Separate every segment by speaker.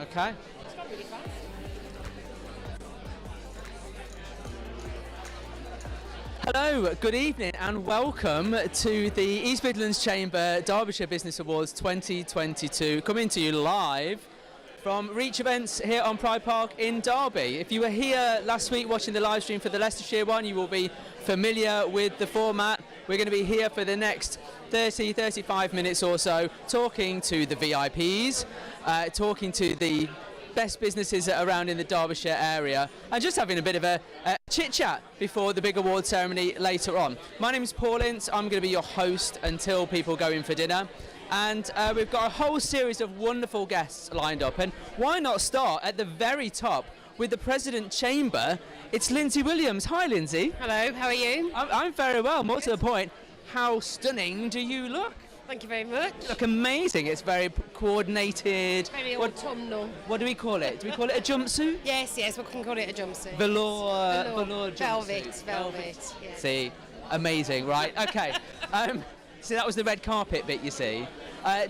Speaker 1: Okay.
Speaker 2: It's gone really fast.
Speaker 1: Hello, good evening and welcome to the East Midlands Chamber Derbyshire Business Awards 2022, coming to you live from Reach Events here on Pride Park in Derby. If you were here last week watching the live stream for the Leicestershire one, you will be familiar with the format. We're going to be here for the next 35 minutes or so, talking to the VIPs, talking to the best businesses around in the Derbyshire area, and just having a bit of a chit chat before the big award ceremony later on. My name is Paul Ince. I'm going to be your host until people go in for dinner, and we've got a whole series of wonderful guests lined up, and why not start at the very top with the President Chamber. It's Lindsay Williams. Hi Lindsay.
Speaker 2: Hello, how are you?
Speaker 1: I'm very well. More to the point, how stunning do you look?
Speaker 2: Thank you very much.
Speaker 1: You look amazing. It's very coordinated.
Speaker 2: Very autumnal.
Speaker 1: What do we call it? Do we call it a jumpsuit?
Speaker 2: Yes, we can call it a jumpsuit.
Speaker 1: Velour
Speaker 2: jumpsuit.
Speaker 1: Velvet.
Speaker 2: Yeah.
Speaker 1: See, amazing, right? Okay. So that was the red carpet bit, you see.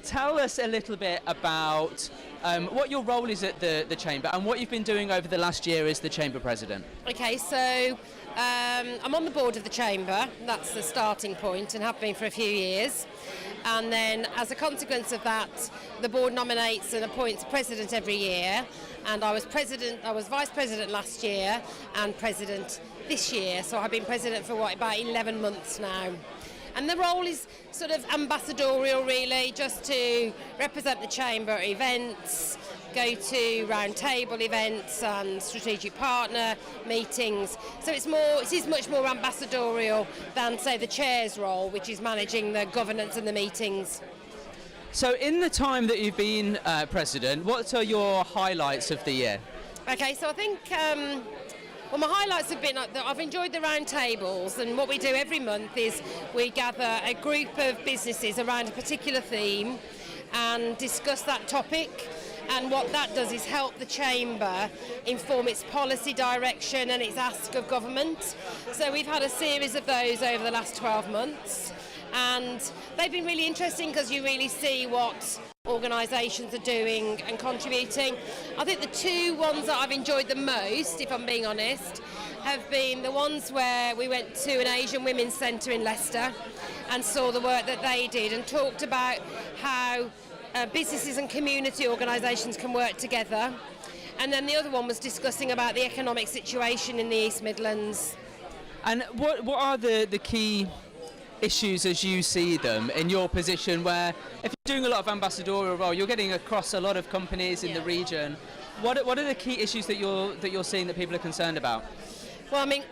Speaker 1: Tell us a little bit about what your role is at the Chamber and what you've been doing over the last year as the Chamber President.
Speaker 2: Okay, so I'm on the board of the Chamber. That's the starting point, and have been for a few years. And then, as a consequence of that, the board nominates and appoints a president every year. And I was vice president last year and president this year. So I've been president for about 11 months now. And the role is sort of ambassadorial, really, just to represent the Chamber at events, go to round table events and strategic partner meetings. So it is much more ambassadorial than, say, the chair's role, which is managing the governance and the meetings.
Speaker 1: So in the time that you've been president, what are your highlights of the year?
Speaker 2: Okay, so I think my highlights have been that I've enjoyed the round tables, and what we do every month is we gather a group of businesses around a particular theme and discuss that topic. And what that does is help the Chamber inform its policy direction and its ask of government. So we've had a series of those over the last 12 months, and they've been really interesting because you really see what organisations are doing and contributing. I think the two ones that I've enjoyed the most, if I'm being honest, have been the ones where we went to an Asian Women's Centre in Leicester and saw the work that they did and talked about how businesses and community organisations can work together. And then the other one was discussing about the economic situation in the East Midlands.
Speaker 1: And what are the key issues as you see them in your position, where if you're doing a lot of ambassadorial role, you're getting across a lot of companies in the region. What are the key issues that you're seeing that people are concerned about?
Speaker 2: Well, I mean,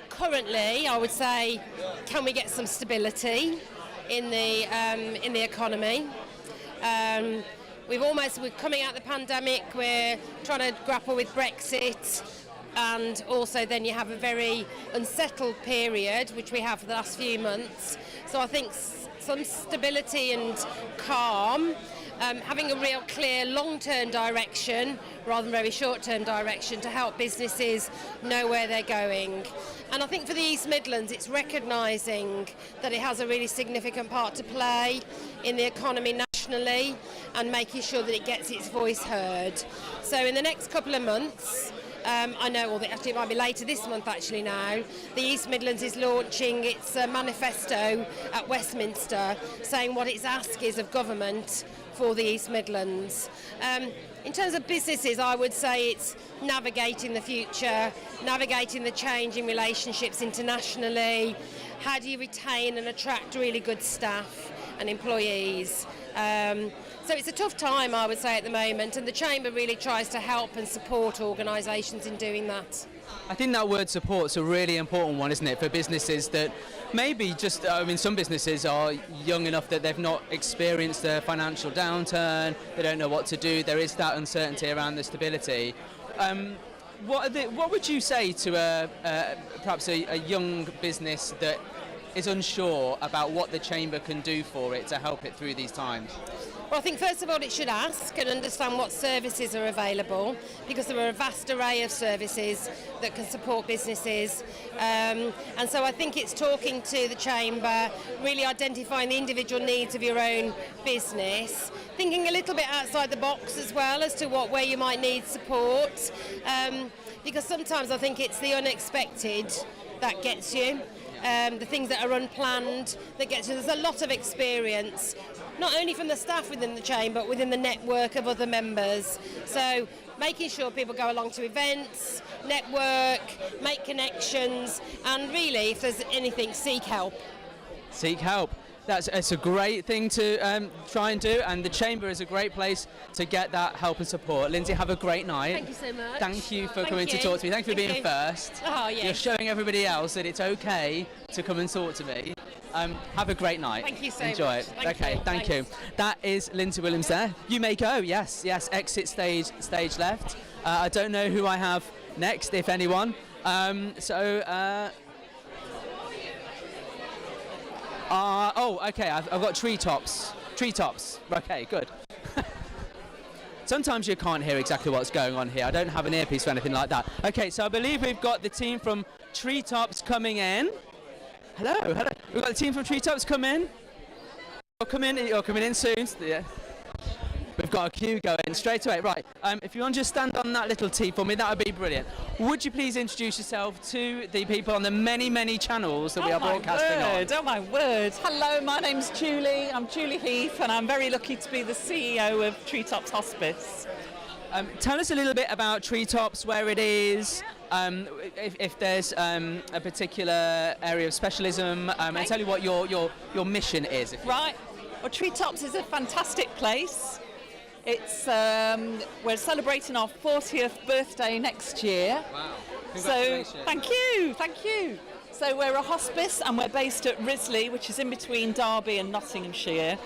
Speaker 2: currently I would say, can we get some stability in the economy? We're coming out of the pandemic, we're trying to grapple with Brexit, and also then you have a very unsettled period, which we have for the last few months. So I think some stability and calm, having a real clear long-term direction rather than very short-term direction to help businesses know where they're going. And I think for the East Midlands, it's recognising that it has a really significant part to play in the economy nationally and making sure that it gets its voice heard. So in the next couple of months, I know, or actually it might be later this month actually now, the East Midlands is launching its manifesto at Westminster, saying what its ask is of government for the East Midlands. In terms of businesses, I would say it's navigating the future, navigating the changing relationships internationally. How do you retain and attract really good staff and employees? So it's a tough time, I would say, at the moment, and the Chamber really tries to help and support organisations in doing that.
Speaker 1: I think that word support's a really important one, isn't it, for businesses that maybe some businesses are young enough that they've not experienced a financial downturn, they don't know what to do, there is that uncertainty around the stability. What would you say to perhaps a young business that is unsure about what the Chamber can do for it to help it through these times?
Speaker 2: Well, I think first of all it should ask and understand what services are available, because there are a vast array of services that can support businesses. And so I think it's talking to the Chamber, really identifying the individual needs of your own business, thinking a little bit outside the box as well as to where you might need support, because sometimes I think it's the unexpected that gets you. The things that are unplanned that gets you. There's a lot of experience, not only from the staff within the Chamber, but within the network of other members. So making sure people go along to events, network, make connections, and really, if there's anything, seek help.
Speaker 1: Seek help. It's a great thing to try and do, and the Chamber is a great place to get that help and support. Lindsay, have a great night.
Speaker 2: Thank you so much.
Speaker 1: Thank you for coming to talk to me. Thank you for being first.
Speaker 2: Oh, yes.
Speaker 1: You're showing everybody else that it's okay to come and talk to me. Have a great night.
Speaker 2: Thank you so
Speaker 1: Enjoy
Speaker 2: much.
Speaker 1: it. Okay, thank you. That is Lindsay Williams there. You may go, yes. Exit stage left. I don't know who I have next, if anyone. Okay, I've got treetops. Okay, good. Sometimes you can't hear exactly what's going on here. I don't have an earpiece or anything like that. Okay, so I believe we've got the team from Treetops coming in. Hello. We've got the team from Treetops coming. You're coming in soon. Yeah. We've got a queue going straight away. Right, if you want to just stand on that little T for me, that would be brilliant. Would you please introduce yourself to the people on the many, many channels that we are broadcasting on?
Speaker 3: Oh my word. Hello, my name's Julie. I'm Julie Heath, and I'm very lucky to be the CEO of Treetops Hospice.
Speaker 1: Tell us a little bit about Treetops, where it is, if there's a particular area of specialism, and tell you what your mission is.
Speaker 3: Right. Well, Treetops is a fantastic place. It's we're celebrating our 40th birthday next year.
Speaker 1: Wow.
Speaker 3: Congratulations. So thank you. So we're a hospice, and we're based at Risley, which is in between Derby and Nottinghamshire.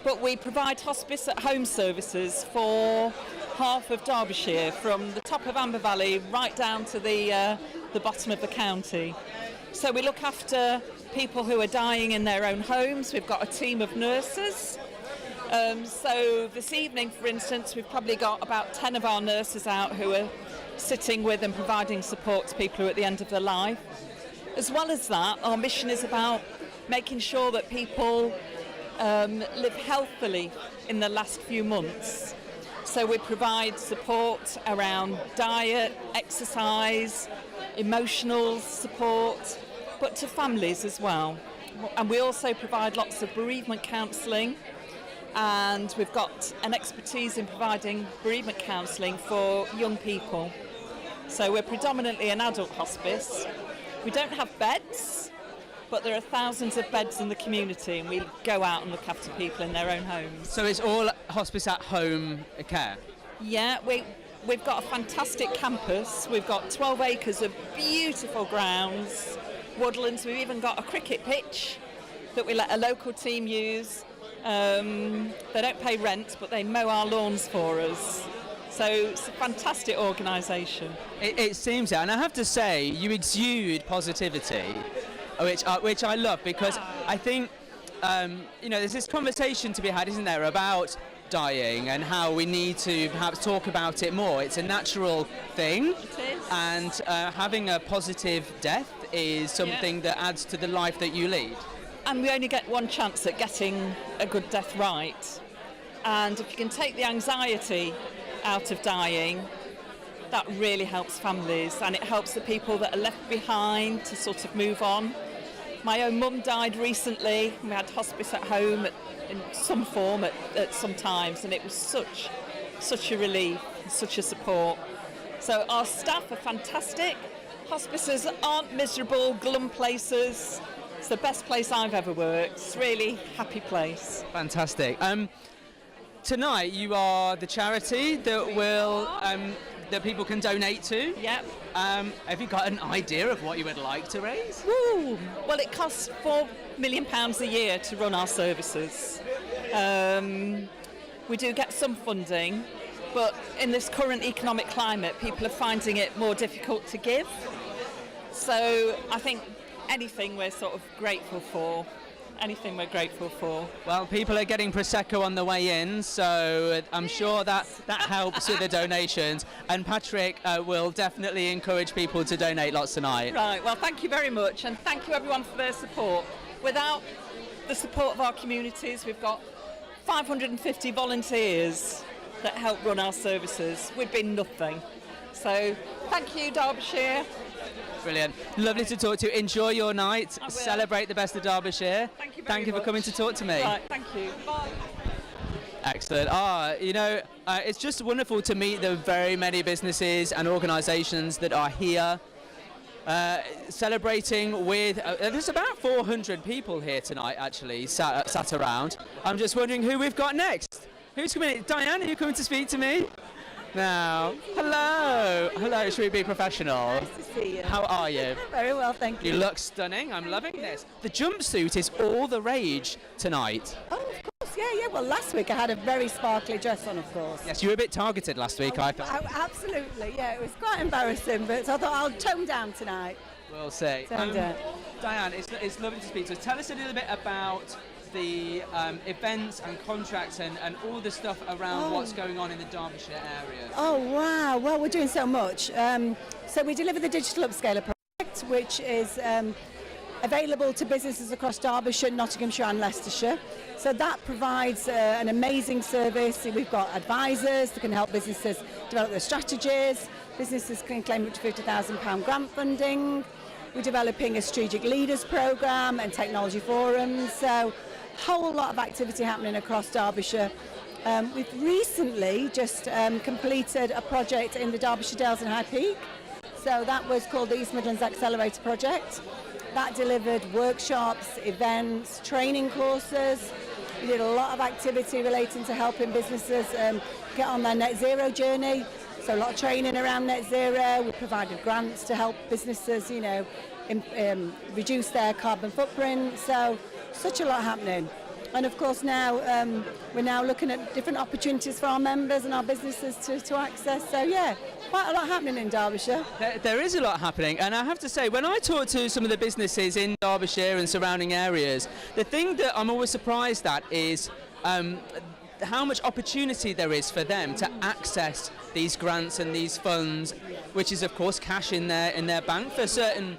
Speaker 3: But we provide hospice at home services for half of Derbyshire, from the top of Amber Valley right down to the bottom of the county. So we look after people who are dying in their own homes. We've got a team of nurses. So this evening, for instance, we've probably got about 10 of our nurses out who are sitting with and providing support to people who are at the end of their life. As well as that, our mission is about making sure that people live healthily in the last few months. So we provide support around diet, exercise, emotional support, but to families as well. And we also provide lots of bereavement counselling, and we've got an expertise in providing bereavement counselling for young people. So we're predominantly an adult hospice. We don't have beds, but there are thousands of beds in the community, and we go out and look after people in their own homes.
Speaker 1: So it's all hospice at home care?
Speaker 3: Yeah, we've got a fantastic campus. We've got 12 acres of beautiful grounds, woodlands. We've even got a cricket pitch that we let a local team use. They don't pay rent, but they mow our lawns for us. So it's a fantastic organisation.
Speaker 1: It seems that, and I have to say, you exude positivity, which I love, because I think there's this conversation to be had, isn't there, about dying and how we need to perhaps talk about it more. It's a natural thing,
Speaker 3: it is.
Speaker 1: And having a positive death is something that adds to the life that you lead.
Speaker 3: And we only get one chance at getting a good death right. And if you can take the anxiety out of dying, that really helps families, and it helps the people that are left behind to sort of move on. My own mum died recently. We had hospice at home in some form at some times, and it was such a relief, such a support. So our staff are fantastic. Hospices aren't miserable, glum places. It's the best place I've ever worked. It's a really happy place.
Speaker 1: Fantastic. Tonight you are the charity that will that people can donate to.
Speaker 3: Yep.
Speaker 1: Have you got an idea of what you would like to raise?
Speaker 3: Woo! Well, it costs £4 million a year to run our services. We do get some funding, but in this current economic climate, people are finding it more difficult to give. So I think anything we're sort of grateful for. anything we're grateful for.
Speaker 1: Well, people are getting Prosecco on the way in, so I'm sure that helps with the donations. And Patrick will definitely encourage people to donate lots tonight.
Speaker 3: Right, well, thank you very much, and thank you everyone for their support. Without the support of our communities, we've got 550 volunteers that help run our services. We'd be nothing. So thank you, Derbyshire.
Speaker 1: Brilliant. Lovely to talk to you. Enjoy your night.
Speaker 3: I will.
Speaker 1: Celebrate the best of Derbyshire.
Speaker 3: Thank you very
Speaker 1: Thank you for
Speaker 3: much.
Speaker 1: coming to talk to me.
Speaker 3: Right, thank you. Bye.
Speaker 1: Excellent. It's just wonderful to meet the very many businesses and organisations that are here celebrating with. There's about 400 people here tonight, actually, sat around. I'm just wondering who we've got next. Who's coming in? Diane, are you coming to speak to me? Now, hello, should we be professional?
Speaker 4: Nice to see you.
Speaker 1: How are you?
Speaker 4: Very well, thank you.
Speaker 1: You look stunning, I'm loving this. The jumpsuit is all the rage tonight.
Speaker 4: Oh, of course, yeah. Well, last week I had a very sparkly dress on, of course.
Speaker 1: Yes, you were a bit targeted last week, I felt.
Speaker 4: Absolutely, yeah. It was quite embarrassing, but I thought I'll tone down tonight.
Speaker 1: We'll see.
Speaker 4: Tone down.
Speaker 1: Diane, it's lovely to speak to us. Tell us a little bit about the events and contracts and all the stuff around what's going on in the Derbyshire area.
Speaker 4: Oh, wow. Well, we're doing so much. So we deliver the Digital Upscaler project, which is available to businesses across Derbyshire, Nottinghamshire and Leicestershire. So that provides an amazing service. We've got advisors that can help businesses develop their strategies. Businesses can claim up to £50,000 grant funding. We're developing a strategic leaders programme and technology forums. So whole lot of activity happening across Derbyshire. We've recently just completed a project in the Derbyshire Dales and High Peak. So that was called the East Midlands Accelerator Project. That delivered workshops, events, training courses. We did a lot of activity relating to helping businesses get on their net zero journey. So a lot of training around net zero. We provided grants to help businesses, reduce their carbon footprint. So such a lot happening. And of course now we're now looking at different opportunities for our members and our businesses to access. So yeah, quite a lot happening in Derbyshire.
Speaker 1: There is a lot happening, and I have to say, when I talk to some of the businesses in Derbyshire and surrounding areas, the thing that I'm always surprised at is how much opportunity there is for them to access these grants and these funds, which is of course cash in their bank for certain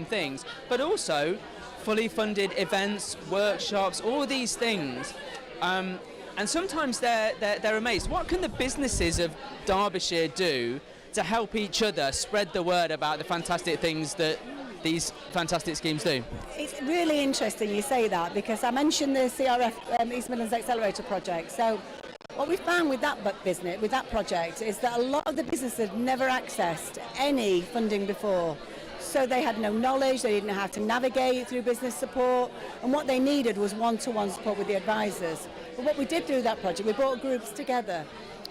Speaker 1: things, but also fully funded events, workshops, all these things. And sometimes they're amazed. What can the businesses of Derbyshire do to help each other spread the word about the fantastic things that these fantastic schemes do?
Speaker 4: It's really interesting you say that, because I mentioned the CRF East Midlands Accelerator project. So what we found with that business, with that project, is that a lot of the businesses had never accessed any funding before. So they had no knowledge, they didn't know how to navigate through business support, and what they needed was one-to-one support with the advisors. But what we did through that project, we brought groups together.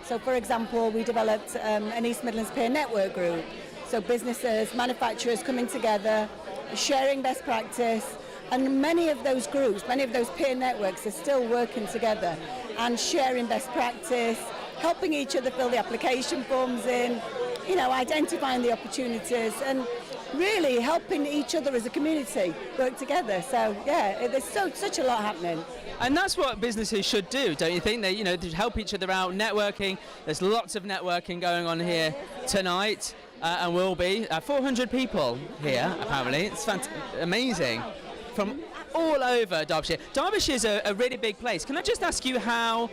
Speaker 4: So for example, we developed an East Midlands peer network group. So businesses, manufacturers coming together, sharing best practice, and many of those groups, many of those peer networks are still working together and sharing best practice, helping each other fill the application forms in, identifying the opportunities and really helping each other as a community work together. So yeah, there's such a lot happening.
Speaker 1: And that's what businesses should do, don't you think? They, to help each other out, networking. There's lots of networking going on here tonight, and will be 400 people here apparently. It's amazing, from all over Derbyshire. Derbyshire's a really big place. Can I just ask you how,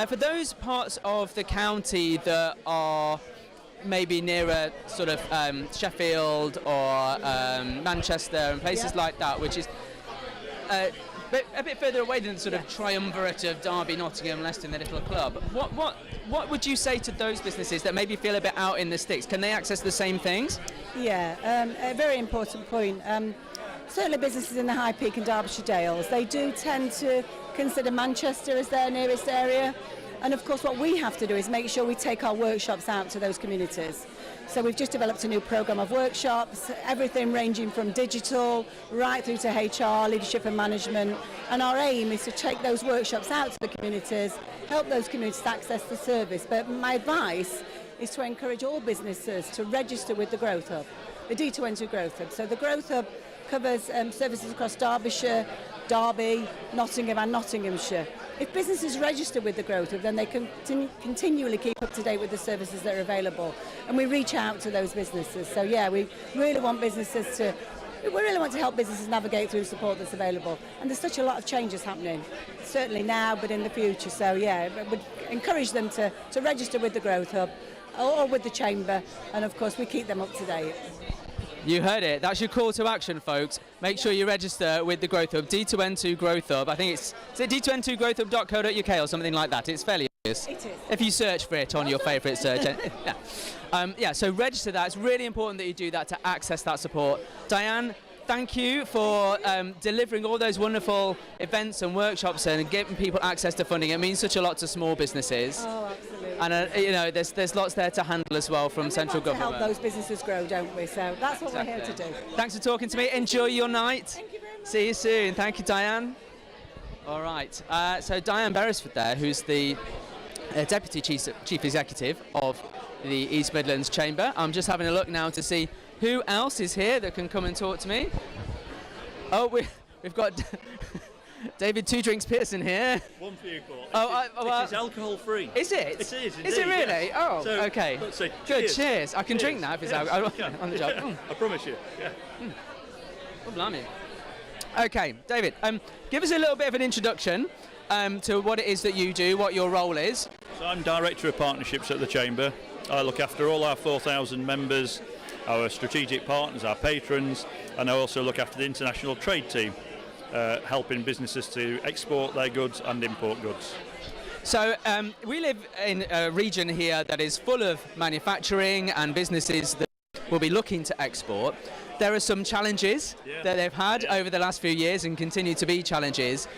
Speaker 1: for those parts of the county that are maybe nearer sort of Sheffield or Manchester and places like that, which is a bit further away than the sort of triumvirate of Derby, Nottingham, Leicester and the little club. What would you say to those businesses that maybe feel a bit out in the sticks? Can they access the same things?
Speaker 4: Yeah, a very important point. Certainly businesses in the High Peak and Derbyshire Dales, they do tend to consider Manchester as their nearest area. And of course what we have to do is make sure we take our workshops out to those communities. So we've just developed a new programme of workshops, everything ranging from digital right through to HR, leadership and management. And our aim is to take those workshops out to the communities, help those communities access the service. But my advice is to encourage all businesses to register with the Growth Hub, the D2N2 Growth Hub. So the Growth Hub covers services across Derbyshire, Derby, Nottingham and Nottinghamshire. If businesses register with the Growth Hub, then they can continually keep up to date with the services that are available, and we reach out to those businesses. So yeah, we really want to help businesses navigate through support that's available, and there's such a lot of changes happening, certainly now but in the future. So yeah, I would encourage them to register with the Growth Hub or with the Chamber, and of course we keep them up to date.
Speaker 1: You heard it. That's your call to action, folks. Make sure you register with the Growth Hub, D2N2 Growth Hub. I think is it d2n2growthhub.co.uk or something like that? It's fairly obvious.
Speaker 4: It is.
Speaker 1: If you search for it on your favourite search. Yeah, so register that. It's really important that you do that to access that support. Diane, thank you for delivering all those wonderful events and workshops and giving people access to funding. It means such a lot to small businesses.
Speaker 4: Oh, absolutely.
Speaker 1: And there's lots there to handle as well from central government.
Speaker 4: To help those businesses grow, don't we? So that's what we're here to do.
Speaker 1: Thanks for talking to me. Enjoy your night.
Speaker 4: Thank you very much.
Speaker 1: See you soon. Thank you, Diane. All right. So Diane Beresford there, who's the Deputy Chief Executive of the East Midlands Chamber. I'm just having a look now to see who else is here that can come and talk to me. Oh, we've got David Two Drinks Pearson here.
Speaker 5: One for you, Paul.
Speaker 1: Well,
Speaker 5: it is alcohol free.
Speaker 1: Is it?
Speaker 5: It is, indeed.
Speaker 1: Is it really?
Speaker 5: Yes.
Speaker 1: Oh,
Speaker 5: so,
Speaker 1: okay.
Speaker 5: Say,
Speaker 1: good, cheers. I can drink now if it's alcohol on the job.
Speaker 5: I promise you. Yeah.
Speaker 1: Oh, blimey. Okay, David, give us a little bit of an introduction to what it is that you do, what your role is.
Speaker 5: So I'm Director of Partnerships at the Chamber. I look after all our 4,000 members, our strategic partners, our patrons, and I also look after the international trade team, helping businesses to export their goods and import goods.
Speaker 1: So we live in a region here that is full of manufacturing and businesses that will be looking to export. There are some challenges that they've had over the last few years and continue to be challenges.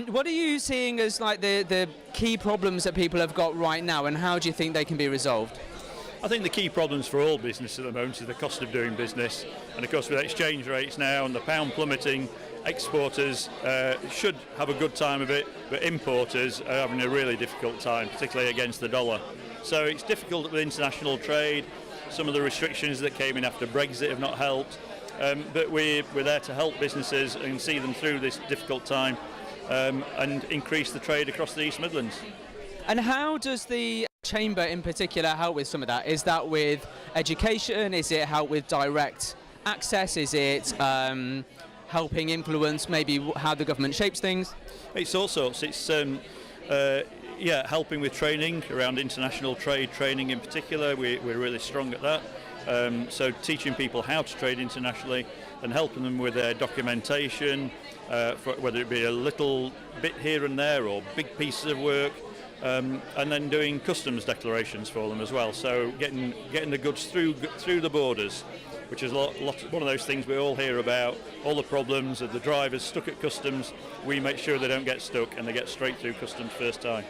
Speaker 1: What are you seeing as like the key problems that people have got right now, and how do you think they can be resolved?
Speaker 5: I think the key problems for all business at the moment is the cost of doing business, and of course with exchange rates now and the pound plummeting, exporters should have a good time of it, but importers are having a really difficult time, particularly against the dollar. So it's difficult with international trade. Some of the restrictions that came in after Brexit have not helped, but we're there to help businesses and see them through this difficult time and increase the trade across the East Midlands.
Speaker 1: And how does the Chamber in particular help with some of that? Is that with education? Is it help with direct access? Is it helping influence maybe how the government shapes things?
Speaker 5: It's all sorts. It's helping with training around international trade training in particular. We're really strong at that. So teaching people how to trade internationally and helping them with their documentation, whether it be a little bit here and there or big pieces of work. And then doing customs declarations for them as well. So getting the goods through the borders, which is one of those things we all hear about. All the problems of the drivers stuck at customs. We make sure they don't get stuck and they get straight through customs first time.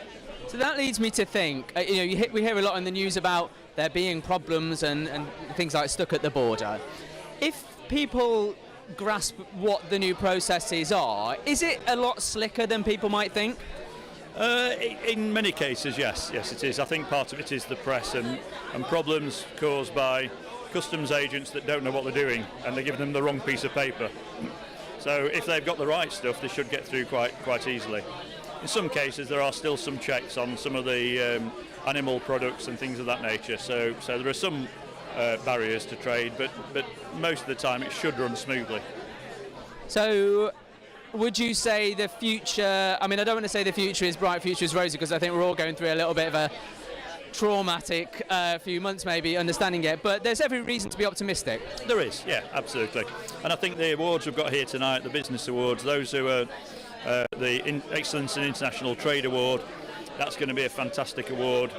Speaker 1: So that leads me to think. We hear a lot in the news about there being problems and things like stuck at the border. If people grasp what the new processes are, is it a lot slicker than people might think?
Speaker 5: In many cases, yes it is. I think part of it is the press and problems caused by customs agents that don't know what they're doing and they give them the wrong piece of paper. So if they've got the right stuff, they should get through quite easily. In some cases, there are still some checks on some of the animal products and things of that nature. So there are some barriers to trade, but most of the time it should run smoothly.
Speaker 1: So would you say the future, I don't want to say the future is bright, future is rosy, because I think we're all going through a little bit of a traumatic few months maybe understanding it, but there's every reason to be optimistic.
Speaker 5: There is, yeah, absolutely. And I think the awards we've got here tonight, the Business Awards, those who are the Excellence in International Trade Award, that's going to be a fantastic award,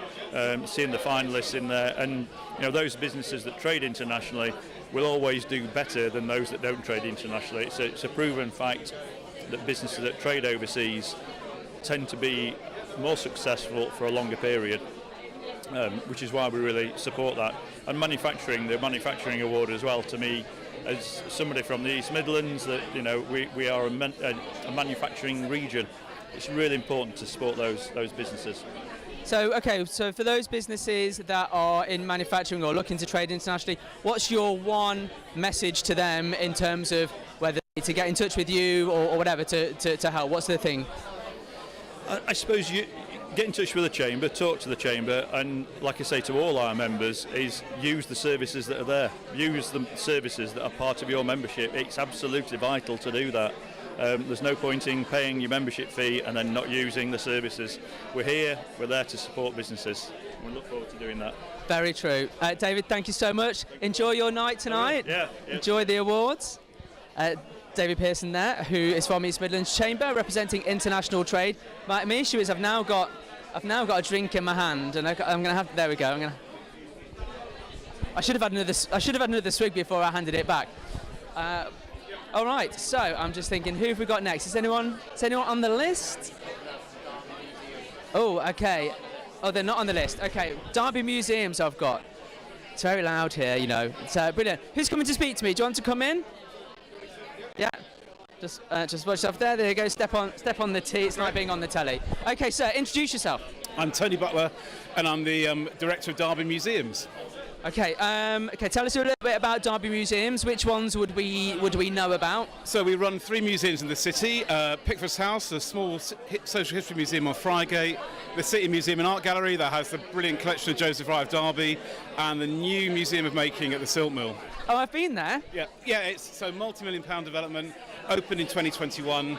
Speaker 5: seeing the finalists in there, and those businesses that trade internationally will always do better than those that don't trade internationally. It's a proven fact that businesses that trade overseas tend to be more successful for a longer period, which is why we really support that. And manufacturing, the manufacturing award as well, to me, as somebody from the East Midlands, that we are a manufacturing region. It's really important to support those businesses.
Speaker 1: So for those businesses that are in manufacturing or looking to trade internationally, what's your one message to them in terms of whether they to get in touch with you or whatever to help? What's the thing?
Speaker 5: I suppose you get in touch with the chamber, talk to the chamber, and like I say to all our members, is use the services that are there. Use the services that are part of your membership. It's absolutely vital to do that. There's no point in paying your membership fee and then not using the services. We're here, we're there to support businesses. We look forward to doing that.
Speaker 1: Very true. David, thank you so much. Enjoy your night tonight.
Speaker 5: Yeah.
Speaker 1: Enjoy the awards. David Pearson there, who is from East Midlands Chamber, representing international trade. My issue is I've now got a drink in my hand, and I'm going to have. There we go. I should have had another swig before I handed it back. All right. So I'm just thinking, who have we got next? Is anyone on the list? Oh, okay. Oh, they're not on the list. Okay. Derby Museums I've got. It's very loud here, you know. It's brilliant. Who's coming to speak to me? Do you want to come in? Yeah. Just watch yourself there. There you go. Step on the tee. It's like being on the telly. Okay, sir. Introduce yourself.
Speaker 6: I'm Tony Butler, and I'm the director of Derby Museums.
Speaker 1: Okay. Tell us a little bit about Derby Museums. Which ones would we know about?
Speaker 6: So we run 3 museums in the city: Pickford's House, a small social history museum on Friegate, the City Museum and Art Gallery that has the brilliant collection of Joseph Rye of Derby, and the new Museum of Making at the Silt Mill.
Speaker 1: Oh, I've been there.
Speaker 6: Yeah. It's so multi-million-pound development, opened in 2021.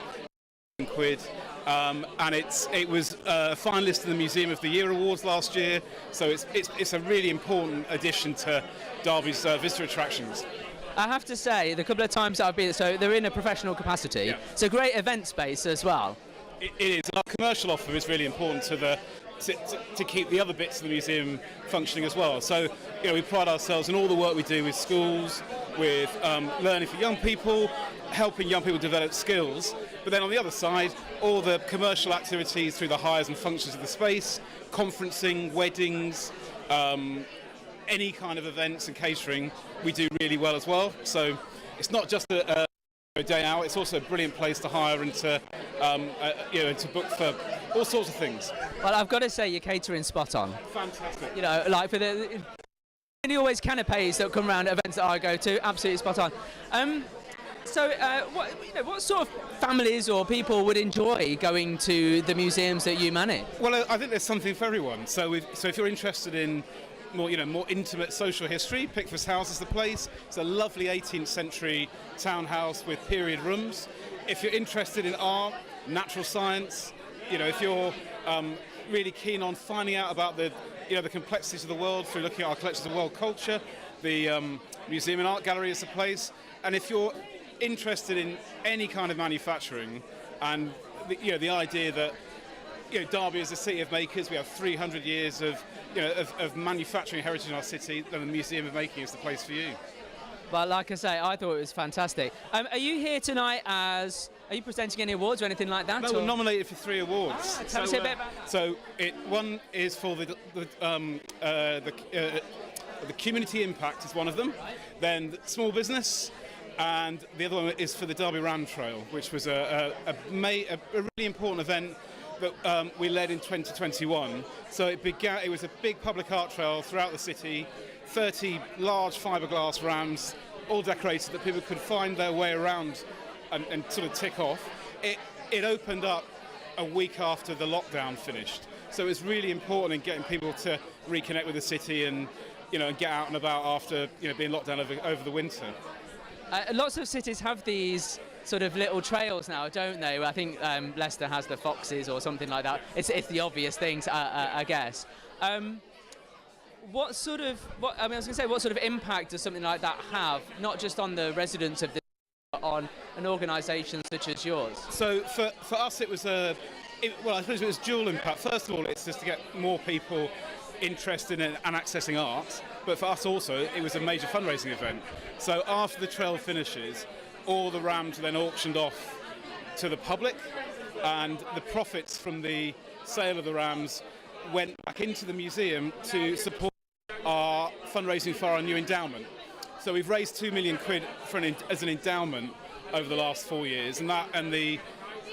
Speaker 6: Quid, and it was a finalist in the Museum of the Year Awards last year, so it's a really important addition to Derby's visitor attractions.
Speaker 1: I have to say, the couple of times that I've been, so they're in a professional capacity.
Speaker 6: Yeah.
Speaker 1: It's a great event space as well.
Speaker 6: It is, and our commercial offer is really important to keep the other bits of the museum functioning as well. So, we pride ourselves in all the work we do with schools, with learning for young people, helping young people develop skills. But then on the other side, all the commercial activities through the hires and functions of the space, conferencing, weddings, any kind of events and catering, we do really well as well. So it's not just a day out, it's also a brilliant place to hire and to book for all sorts of things.
Speaker 1: Well, I've got to say, your catering's spot on.
Speaker 6: Fantastic.
Speaker 1: Like for the always canapes that come around at events that I go to, absolutely spot on. What sort of families or people would enjoy going to the museums that you manage?
Speaker 6: Well, I think there's something for everyone. So if you're interested in more intimate social history, Pickford's House is the place. It's a lovely 18th century townhouse with period rooms. If you're interested in art, natural science, if you're really keen on finding out about the complexities of the world through looking at our collections of world culture, the Museum and Art Gallery is the place. And if you're interested in any kind of manufacturing and the idea that Derby is a city of makers, we have 300 years of manufacturing heritage in our city, then the Museum of Making is the place for you.
Speaker 1: Well, like I say, I thought it was fantastic. Are you here tonight are you presenting any awards or anything like that?
Speaker 6: No, we're nominated for 3 awards.
Speaker 1: Tell us a bit about that.
Speaker 6: So one is for the community impact is one of them. Then the small business, and the other one is for the Derby Ram Trail, which was a really important event that we led in 2021. So it was a big public art trail throughout the city, 30 large fiberglass rams, all decorated that people could find their way around and sort of tick off. It opened up a week after the lockdown finished. So it was really important in getting people to reconnect with the city and get out and about after being locked down over the winter.
Speaker 1: Lots of cities have these sort of little trails now, don't they? I think Leicester has the Foxes or something like that. It's the obvious things, I guess. What sort of impact does something like that have, not just on the residents of the, but on an organisation such as yours? So
Speaker 6: for us, it was I suppose it was dual impact. First of all, it's just to get more people interested in and accessing art, but for us also it was a major fundraising event. So after the trail finishes, all the rams are then auctioned off to the public, and the profits from the sale of the rams went back into the museum to support our fundraising for our new endowment. So we've raised £2 million as an endowment over the last 4 years, and the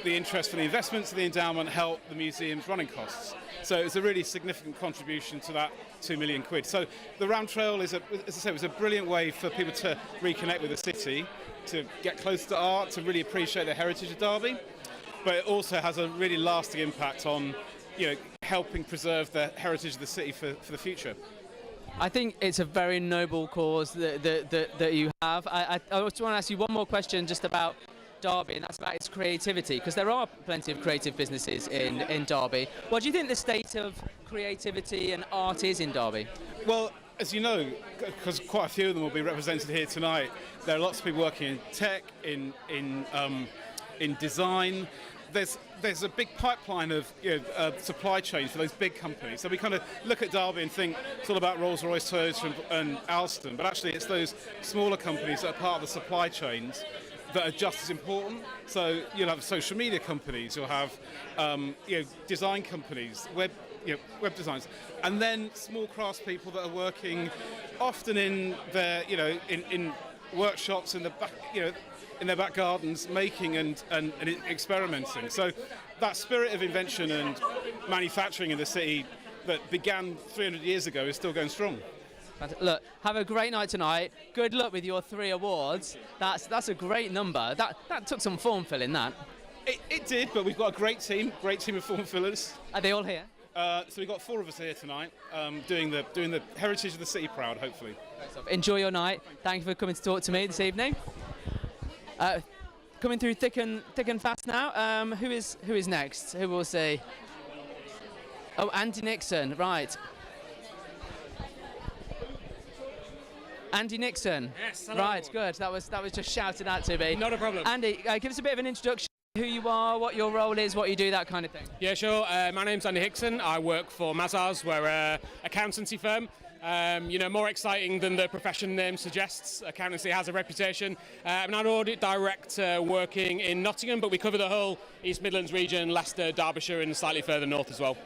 Speaker 6: the interest for the investments of the endowment help the museum's running costs. So it's a really significant contribution to that £2 million. So the Ram Trail is, as I said, was a brilliant way for people to reconnect with the city, to get close to art, to really appreciate the heritage of Derby. But it also has a really lasting impact on, helping preserve the heritage of the city for the future.
Speaker 1: I think it's a very noble cause that you have. I just want to ask you one more question just about Derby, and that's about its creativity, because there are plenty of creative businesses in Derby. What do you think the state of creativity and art is in Derby?
Speaker 6: Well, as you know, because quite a few of them will be represented here tonight, there are lots of people working in tech, in design. There's a big pipeline of supply chain for those big companies. So we kind of look at Derby and think it's all about Rolls-Royce, Toyota and Alstom, but actually it's those smaller companies that are part of the supply chains that are just as important. So you'll have social media companies, you'll have design companies, web designs, and then small craftspeople that are working often in their in workshops in the back, in their back gardens, making and experimenting. So that spirit of invention and manufacturing in the city that began 300 years ago is still going strong.
Speaker 1: Look, have a great night tonight. Good luck with your 3 awards. That's a great number. That took some form filling, that.
Speaker 6: It did, but we've got a great team of form fillers.
Speaker 1: Are they all here?
Speaker 6: So we've got 4 of us here tonight, doing the heritage of the city proud, hopefully.
Speaker 1: Enjoy your night. Thank you for coming to talk to me this evening. Coming through thick and fast now. Who is next? Who will see? Oh, Andy Nixon, right. Andy Nixon.
Speaker 7: Yes, hello.
Speaker 1: Right, good. That was just shouted out to me.
Speaker 7: Not a problem.
Speaker 1: Andy, give us a bit of an introduction. Who you are, what your role is, what you do, that kind of thing.
Speaker 7: Yeah, sure. My name's Andy Hickson. I work for Mazars. We're an accountancy firm. More exciting than the profession name suggests. Accountancy has a reputation. I'm an audit director working in Nottingham, but we cover the whole East Midlands region, Leicester, Derbyshire, and slightly further north as well.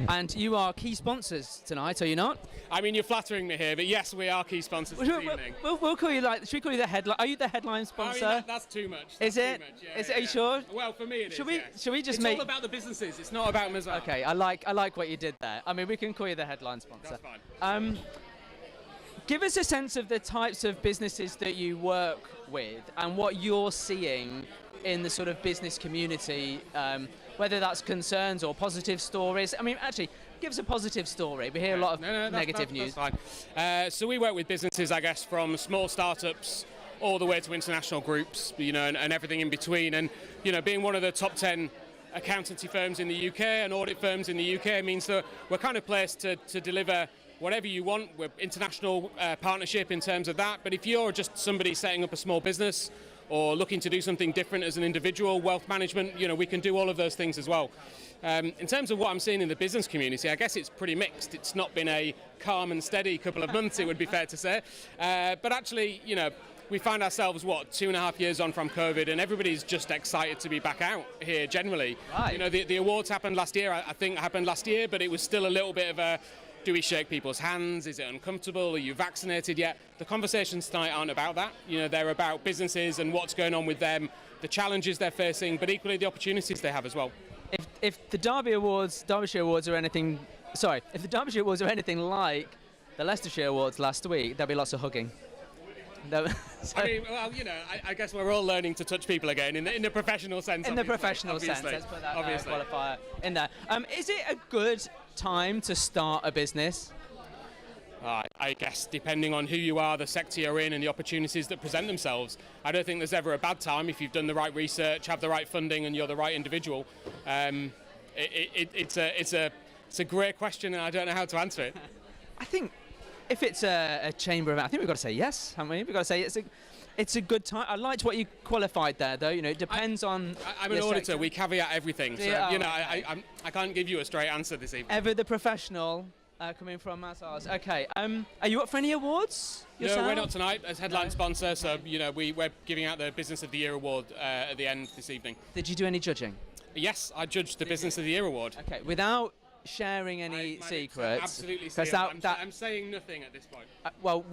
Speaker 1: And you are key sponsors tonight, are you not?
Speaker 7: I mean, you're flattering me here, but yes, we are key sponsors this evening.
Speaker 1: We'll call you should we call you the headline? Are you the headline sponsor?
Speaker 7: I mean, that's too much.
Speaker 1: Is it? Are you sure?
Speaker 7: Well, for me it is.
Speaker 1: Should we just
Speaker 7: it's
Speaker 1: make?
Speaker 7: It's all about the businesses. It's not about Mazars.
Speaker 1: Okay, I like what you did there. I mean, we can call you the headline sponsor.
Speaker 7: That's fine.
Speaker 1: Give us a sense of the types of businesses that you work with and what you're seeing in the sort of business community, whether that's concerns or positive stories. I mean, actually, give us a positive story. We hear a lot of negative news.
Speaker 7: That's fine. So we work with businesses, I guess, from small startups all the way to international groups, and everything in between. And, being one of the top 10 accountancy firms in the UK and audit firms in the UK means that we're kind of placed to deliver whatever you want. We're international partnership in terms of that. But if you're just somebody setting up a small business or looking to do something different as an individual, wealth management, we can do all of those things as well. In terms of what I'm seeing in the business community, I guess it's pretty mixed. It's not been a calm and steady couple of months, it would be fair to say. But actually, we find ourselves, 2.5 years on from COVID, and everybody's just excited to be back out here generally.
Speaker 1: Right.
Speaker 7: The awards happened last year, I think happened last year, but it was still a little bit of a, do we shake people's hands? Is it uncomfortable? Are you vaccinated yet? The conversations tonight aren't about that. They're about businesses and what's going on with them, the challenges they're facing, but equally the opportunities they have as well.
Speaker 1: If the Derbyshire Awards are anything like the Leicestershire Awards last week, there'll be lots of hugging.
Speaker 7: I mean, I guess we're all learning to touch people again in the professional sense.
Speaker 1: In the professional sense, let's put that qualifier in there. Is it a good time to start a business?
Speaker 7: I guess depending on who you are, the sector you're in, and the opportunities that present themselves. I don't think there's ever a bad time if you've done the right research, have the right funding, and you're the right individual. It's a great question, and I don't know how to answer it.
Speaker 1: I think if it's a chamber event, I think we've got to say yes, haven't we? We've got to say it's a good time. I liked what you qualified there, though. It depends on.
Speaker 7: I'm an auditor.
Speaker 1: sector.
Speaker 7: We caveat everything, so I can't give you a straight answer this evening.
Speaker 1: Ever the professional. Coming from Mazars. Okay. Are you up for any awards yourself?
Speaker 7: No, we're not tonight as headline sponsor. So we're giving out the Business of the Year award at the end this evening.
Speaker 1: Did you do any judging?
Speaker 7: Yes, I judged the Business of the Year award.
Speaker 1: Okay. Without sharing any secrets.
Speaker 7: Absolutely. I'm saying nothing at this point.
Speaker 1: Well,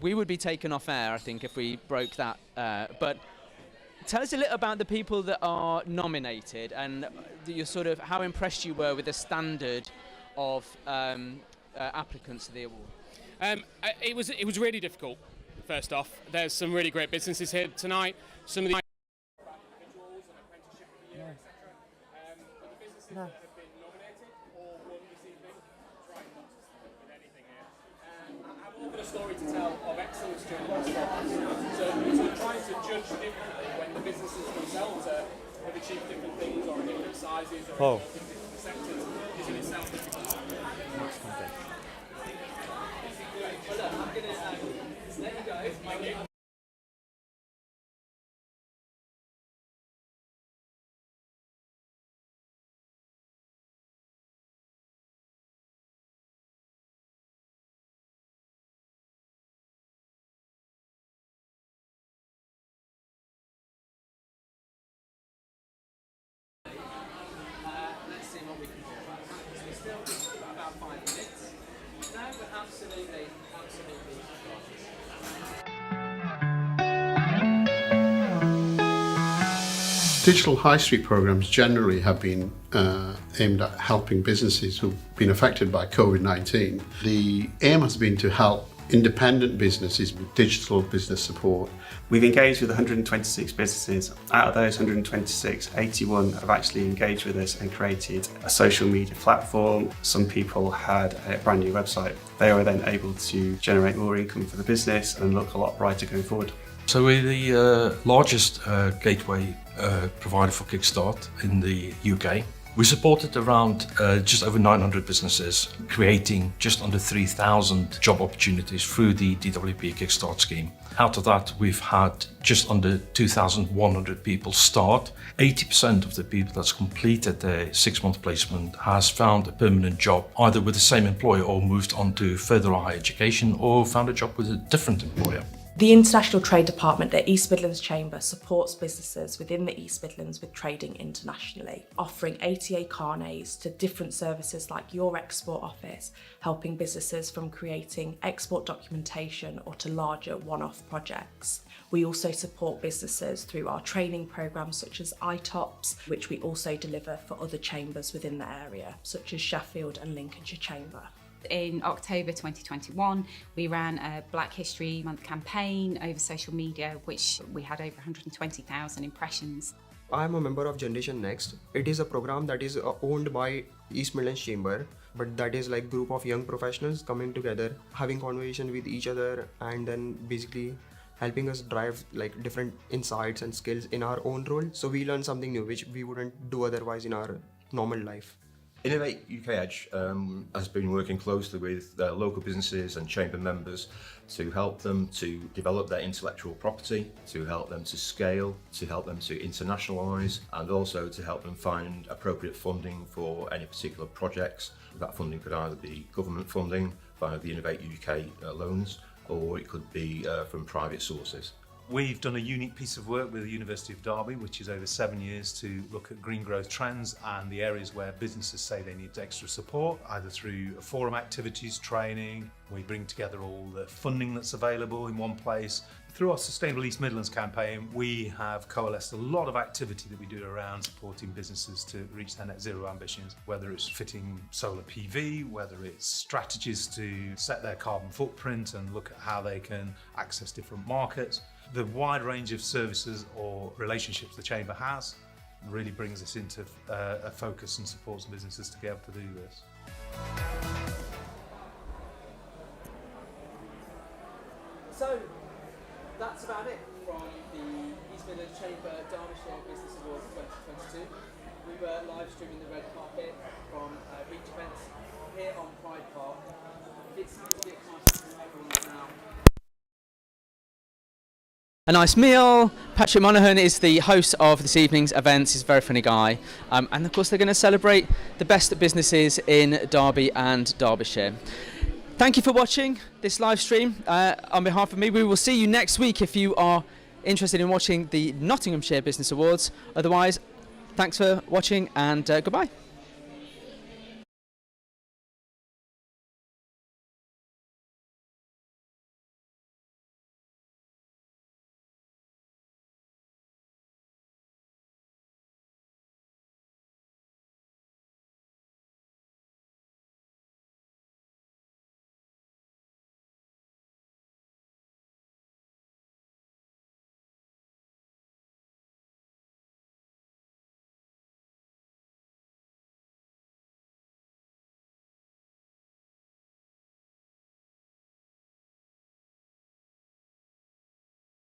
Speaker 1: we would be taken off air, I think, if we broke that. But tell us a little about the people that are nominated and your sort of how impressed you were with the standard of applicants to the award.
Speaker 7: It was really difficult. First off, there's some really great businesses here tonight. Some of the individuals and apprenticeship year, etc. But the businesses that have been nominated or won this evening, trying not to stick with anything here. I've all got a story to tell of excellence during the last So trying to judge differently when the businesses themselves have achieved different things or in different sizes or in different sectors is in itself difficult. Thank you.
Speaker 1: Let's see what we can do. So still about 5 minutes. No, but absolutely.
Speaker 8: Digital high street programs generally have been aimed at helping businesses who've been affected by COVID-19. The aim has been to help independent businesses with digital business support.
Speaker 9: We've engaged with 126 businesses. Out of those 126, 81 have actually engaged with us and created a social media platform. Some people had a brand new website. They were then able to generate more income for the business and look a lot brighter going forward.
Speaker 10: So we're the largest gateway provider for Kickstart in the UK. We supported around just over 900 businesses, creating just under 3,000 job opportunities through the DWP Kickstart scheme. Out of that, we've had just under 2,100 people start. 80% of the people that's completed their 6-month placement has found a permanent job, either with the same employer or moved on to further higher education or found a job with a different employer.
Speaker 11: The International Trade Department at East Midlands Chamber supports businesses within the East Midlands with trading internationally, offering ATA carnets to different services like your export office, helping businesses from creating export documentation or to larger one-off projects. We also support businesses through our training programmes such as ITOPS, which we also deliver for other chambers within the area, such as Sheffield and Lincolnshire Chamber.
Speaker 12: In October 2021, we ran a Black History Month campaign over social media, which we had over 120,000 impressions.
Speaker 13: I'm a member of Generation Next. It is a program that is owned by East Midlands Chamber, but that is like a group of young professionals coming together, having conversation with each other, and then basically helping us drive like different insights and skills in our own role. So we learn something new, which we wouldn't do otherwise in our normal life.
Speaker 14: Innovate UK Edge has been working closely with local businesses and chamber members to help them to develop their intellectual property, to help them to scale, to help them to internationalise, and also to help them find appropriate funding for any particular projects. That funding could either be government funding via the Innovate UK loans, or it could be from private sources.
Speaker 15: We've done a unique piece of work with the University of Derby, which is over 7 years, to look at green growth trends and the areas where businesses say they need extra support, either through forum activities, training. We bring together all the funding that's available in one place. Through our Sustainable East Midlands campaign, we have coalesced a lot of activity that we do around supporting businesses to reach their net zero ambitions, whether it's fitting solar PV, whether it's strategies to set their carbon footprint and look at how they can access different markets. The wide range of services or relationships the Chamber has really brings us into a focus and supports businesses to be able to do this.
Speaker 1: So that's about it from the East Midlands Chamber Derbyshire Business Awards 2022. We were live streaming the red carpet from Reach Events here on Pride Park. It's time to be exciting for everyone now. A nice meal. Patrick Monaghan is the host of this evening's events. He's a very funny guy. And of course they're going to celebrate the best businesses in Derby and Derbyshire. Thank you for watching this live stream. On behalf of me, we will see you next week if you are interested in watching the Nottinghamshire Business Awards. Otherwise, thanks for watching and goodbye.